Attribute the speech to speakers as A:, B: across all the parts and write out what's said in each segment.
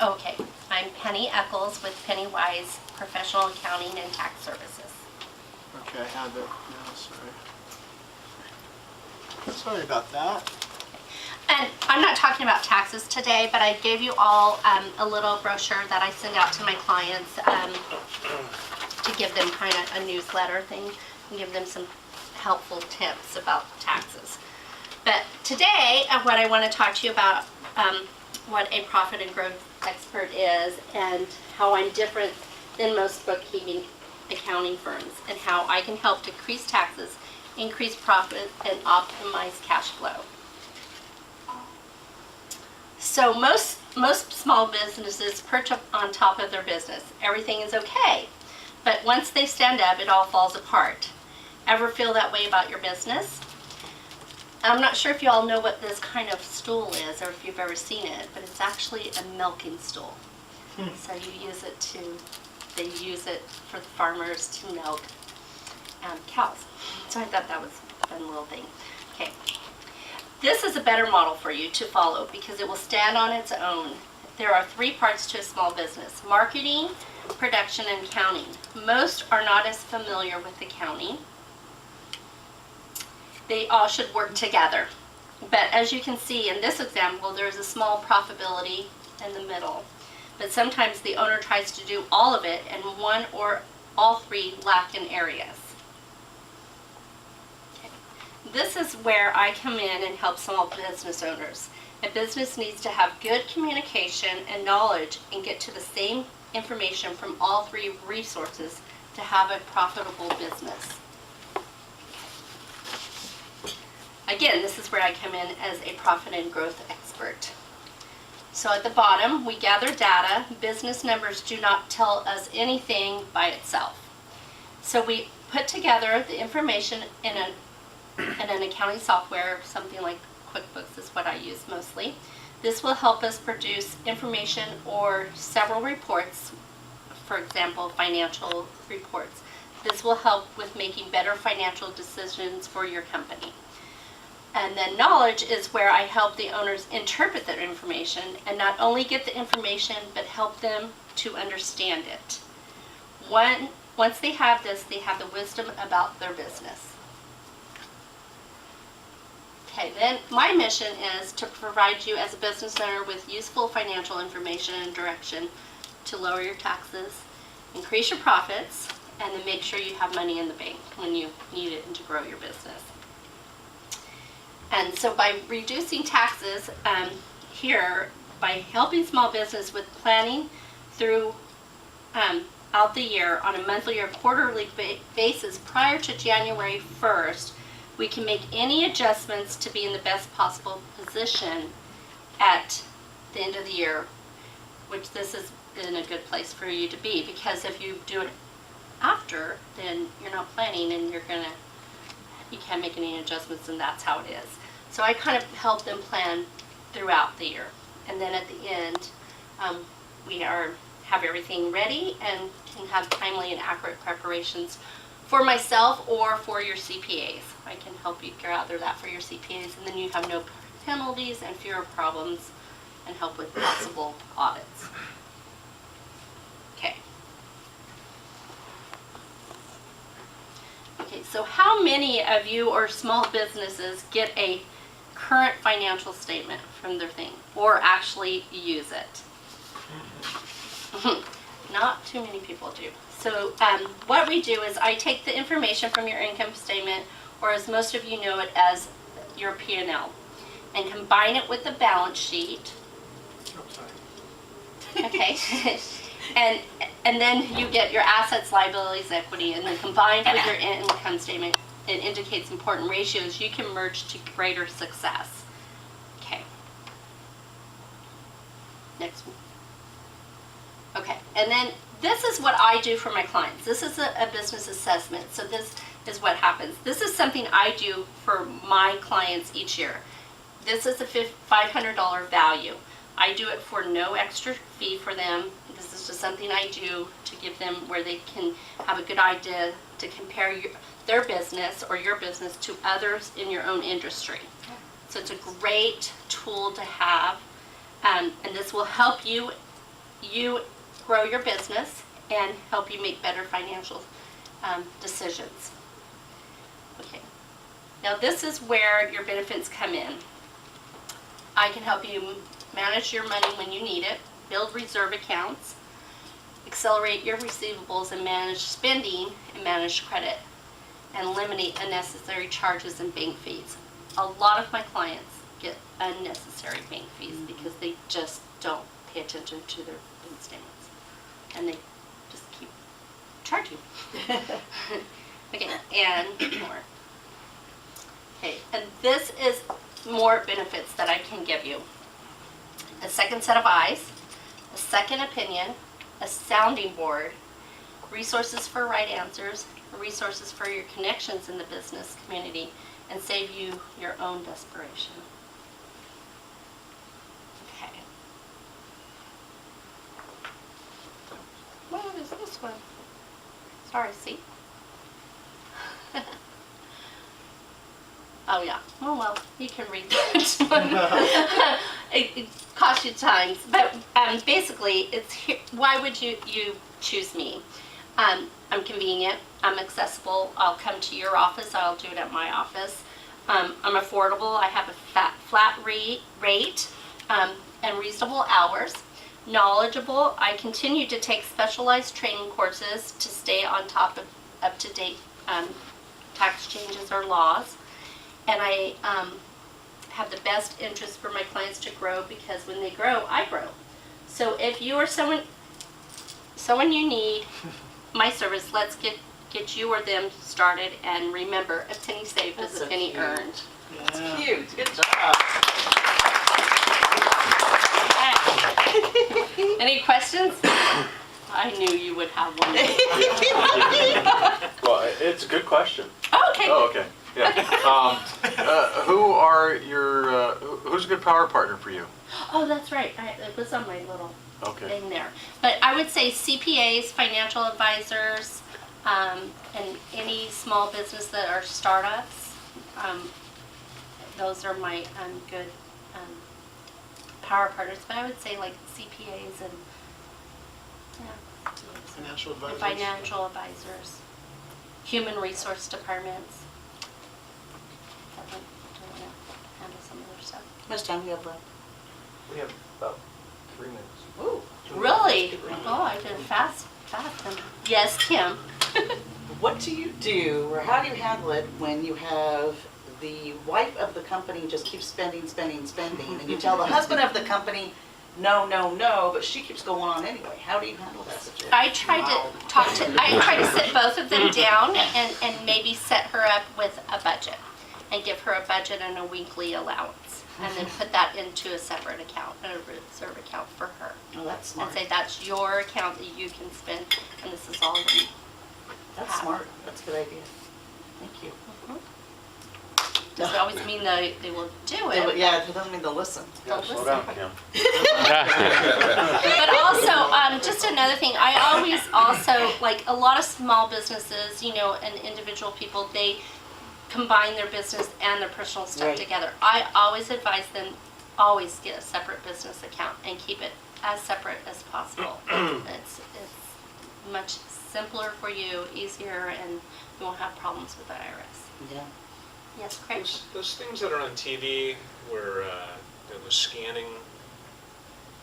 A: Okay, I'm Penny Eccles with Penniwise Professional Accounting and Tax Services.
B: Okay, I have it. No, sorry. Sorry about that.
A: And I'm not talking about taxes today, but I gave you all a little brochure that I send out to my clients to give them kind of a newsletter thing and give them some helpful tips about taxes. But today, what I want to talk to you about what a profit and growth expert is and how I'm different than most bookkeeping accounting firms and how I can help decrease taxes, increase profit, and optimize cash flow. So most small businesses perch up on top of their business. Everything is okay. But once they stand up, it all falls apart. Ever feel that way about your business? I'm not sure if you all know what this kind of stool is or if you've ever seen it, but it's actually a milking stool. So they use it for the farmers to milk cows. So I thought that was a fun little thing. Okay. This is a better model for you to follow because it will stand on its own. There are 3 parts to a small business: marketing, production, and accounting. Most are not as familiar with accounting. They all should work together. But as you can see in this example, there's a small profitability in the middle. But sometimes the owner tries to do all of it and one or all 3 lack in areas. Okay. This is where I come in and help small business owners. A business needs to have good communication and knowledge and get to the same information from all 3 resources to have a profitable business. Again, this is where I come in as a profit and growth expert. So at the bottom, we gather data. Business numbers do not tell us anything by itself. So we put together the information in an accounting software, something like QuickBooks is what I use mostly. This will help us produce information or several reports, for example, financial reports. This will help with making better financial decisions for your company. And then knowledge is where I help the owners interpret their information and not only get the information, but help them to understand it. Once they have this, they have the wisdom about their business. Okay, then my mission is to provide you as a business owner with useful financial information and direction to lower your taxes, increase your profits, and then make sure you have money in the bank when you need it and to grow your business. And so by reducing taxes here, by helping small business with planning throughout the year on a monthly or quarterly basis prior to January 1st, we can make any adjustments to be in the best possible position at the end of the year, which this is in a good place for you to be, because if you do it after, then you're not planning and you can't make any adjustments, and that's how it is. So I kind of help them plan throughout the year. And then at the end, we have everything ready and can have timely and accurate preparations for myself or for your CPAs. I can help you gather that for your CPAs, and then you have no penalties and fewer problems and help with possible audits. Okay. Okay, so how many of you or small businesses get a current financial statement from their thing or actually use it? Not too many people do. So what we do is I take the information from your income statement, or as most of you know it as your P&L, and combine it with the balance sheet. Okay. And then you get your assets, liabilities, equity, and then combined with your income statement, it indicates important ratios you can merge to greater success. Okay. Next one. Okay, and then this is what I do for my clients. This is a business assessment. So this is what happens. This is something I do for my clients each year. This is a $500 value. I do it for no extra fee for them. This is just something I do to give them where they can have a good idea to compare their business or your business to others in your own industry. So it's a great tool to have, and this will help you you grow your business and help you make better financial decisions. Okay. Now this is where your benefits come in. I can help you manage your money when you need it, build reserve accounts, accelerate your receivables and manage spending and manage credit, and eliminate unnecessary charges and bank fees. A lot of my clients get unnecessary bank fees because they just don't pay attention to their bank statements, and they just keep charging. Okay, and more. Okay, and this is more benefits that I can give you. A second set of eyes, a second opinion, a sounding board, resources for right answers, resources for your connections in the business community, and save you your own desperation. Okay. What is this one? Sorry, see? Oh yeah. Oh well, you can read that one. It costs you time, but basically, it's here. Why would you choose me? I'm convenient. I'm accessible. I'll come to your office. I'll do it at my office. I'm affordable. I have a flat rate and reasonable hours. Knowledgeable. I continue to take specialized training courses to stay on top of up-to-date tax changes or laws. And I have the best interest for my clients to grow, because when they grow, I grow. So if you are someone you need my service, let's get you or them started. And remember, a penny saved is a penny earned.
C: That's
B: Yeah.
C: cute. Good job.
A: Any questions? I knew you would have one.
D: Well, it's a good question.
A: Oh, okay.
D: Oh, okay. Yeah. Who are your, who's a good power partner for you?
A: Oh, that's right. It was on my little
D: Okay.
A: thing there. But I would say CPAs, financial advisors, and any small business that are startups. Those are my good power partners. But I would say like CPAs and
B: Financial advisors.
A: financial advisors, human resource departments. That one, don't want to handle some other stuff.
C: How much time do you have left?
E: We have about 3 minutes.
C: Ooh.
A: Really? Oh, I did fast. Yes, Kim.
C: What do you do, or how do you handle it when you have the wife of the company just keeps spending, and you tell the husband of the company, no, but she keeps going on anyway? How do you handle that situation?
A: I tried to sit both of them down and maybe set her up with a budget and give her a budget and a weekly allowance, and then put that into a separate account, a reserve account for her.
C: Oh, that's
A: And
C: smart.
A: say that's your account that you can spend, and this is all you
C: That's
A: have.
C: smart. That's a good idea. Thank you.
A: Doesn't always mean they will do it.
C: Yeah, it doesn't mean they'll listen.
D: Yeah, slow down, Kim.
A: But also, just another thing, I always also, like a lot of small businesses, and individual people, they combine their business and their personal stuff
C: Right.
A: together. I always advise them, always get a separate business account and keep it as separate as possible. It's much simpler for you, easier, and you won't have problems with the IRS.
C: Yeah.
A: Yes, Craig?
E: Those things that are on TV where there was scanning.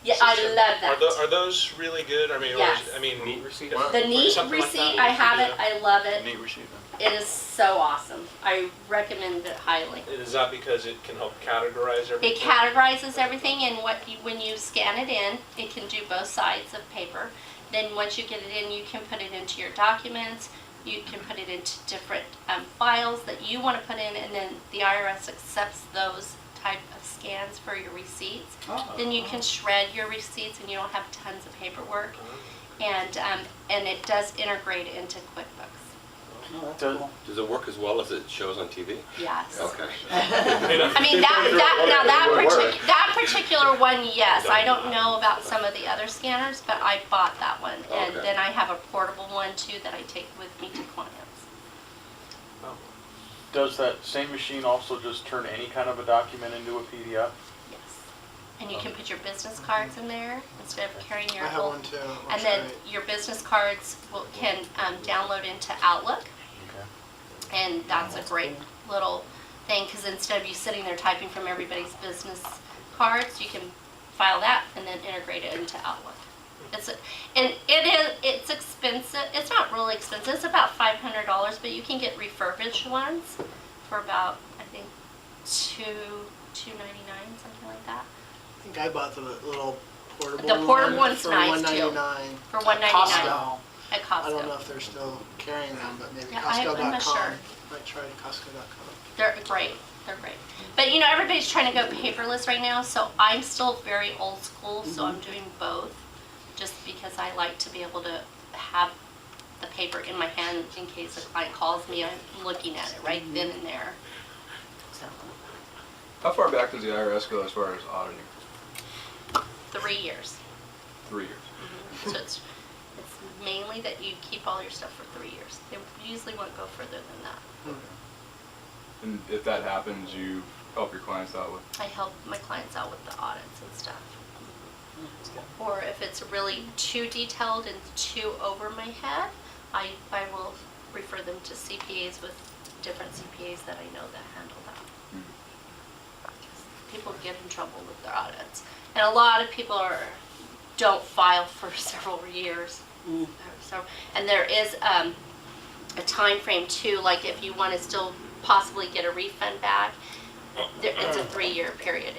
A: Yeah, I
E: system,
A: love that.
E: Are those really good? I mean,
A: Yes.
E: neat receipt.
A: The neat receipt, I have it, I love it.
D: Neat receipt.
A: It is so awesome. I recommend it highly.
E: Is that because it can help categorize everything?
A: It categorizes everything, and when you scan it in, it can do both sides of paper. Then once you get it in, you can put it into your documents. You can put it into different files that you want to put in, and then the IRS accepts those type of scans for your receipts.
C: Oh.
A: Then you can shred your receipts, and you don't have tons of paperwork. And it does integrate into QuickBooks.
C: Oh, that's
D: Does-
C: cool.
F: Does it work as well as it shows on TV?
A: Yes.
F: Okay.
A: I mean, that particular one, yes. I don't know about some of the other scanners, but I bought that one. And
F: Okay.
A: then I have a portable one too that I take with me to clients.
E: Oh.
D: Does that same machine also just turn any kind of a document into a PDF?
A: Yes. and you can put your business cards in there instead of carrying your
B: I have
A: whole.
B: one too.
A: And
B: Looks
A: then
B: great.
A: your business cards can download into Outlook, and that's a great little thing, because instead of you sitting there typing from everybody's business cards, you can file that and then integrate it into Outlook. It's expensive. It's not really expensive. It's about $500, but you can get refurbished ones for about, I think, $2.99, something like that.
B: I think I bought the little portable
A: The portable
B: one
A: one's
B: for
A: nice, too.
B: $1.99
A: For
B: at
A: $1.99
B: Costco.
A: at Costco.
B: I don't know if they're still carrying them, but maybe
A: Yeah,
B: Costco.com.
A: I'm not sure.
B: Might try Costco.com.
A: They're great. They're great. But you know, everybody's trying to go paperless right now, so I'm still very old school, so I'm doing both, just because I like to be able to have the paper in my hand in case a client calls me. I'm looking at it right then and there. So,
G: How far back does the IRS go as far as auditing?
A: 3 years.
G: 3 years.
A: So it's mainly that you keep all your stuff for 3 years. They usually won't go further than that.
G: And if that happens, you help your clients out with?
A: I help my clients out with the audits and stuff. Or if it's really too detailed and too over my head, I will refer them to CPAs with different CPAs that I know that handle that. People get in trouble with their audits. And a lot of people don't file for several years. So, and there is a time frame too, like if you want to still possibly get a refund back, it's a 3-year period.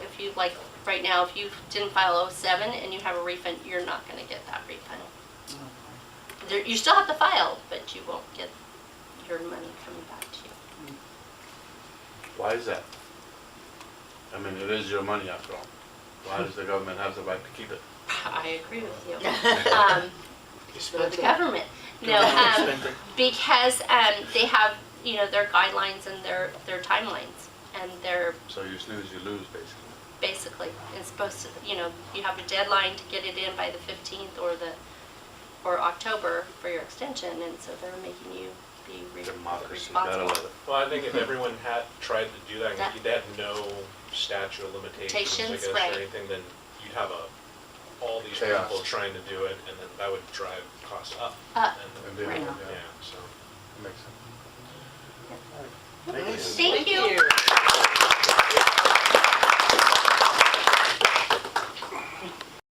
A: If you like right now, if you didn't file 07 and you have a refund, you're not going to get that refund. You still have to file, but you won't get your money coming back to you.
F: Why is that? I mean, it is your money after all. Why does the government have the right to keep it?
A: I agree with you.
B: You
A: So
B: spent
A: the
B: it.
A: government. No, because they have, you know, their guidelines and their timelines, and they're
F: So you snooze, you lose, basically.
A: basically, it's supposed to, you know, you have a deadline to get it in by the 15th or October for your extension, and so they're making you be
F: Democracy, gotta
A: responsible.
F: love it.
E: Well, I think if everyone had tried to do that,
A: That-
E: and they had no statute of limitations, I guess,
A: right.
E: or anything, then you'd have all these
F: Chaos.
E: people trying to do it, and then that would drive costs up.
A: Up,
E: And,
F: And
A: right.
E: yeah, so.
F: That makes sense.
A: Thank you.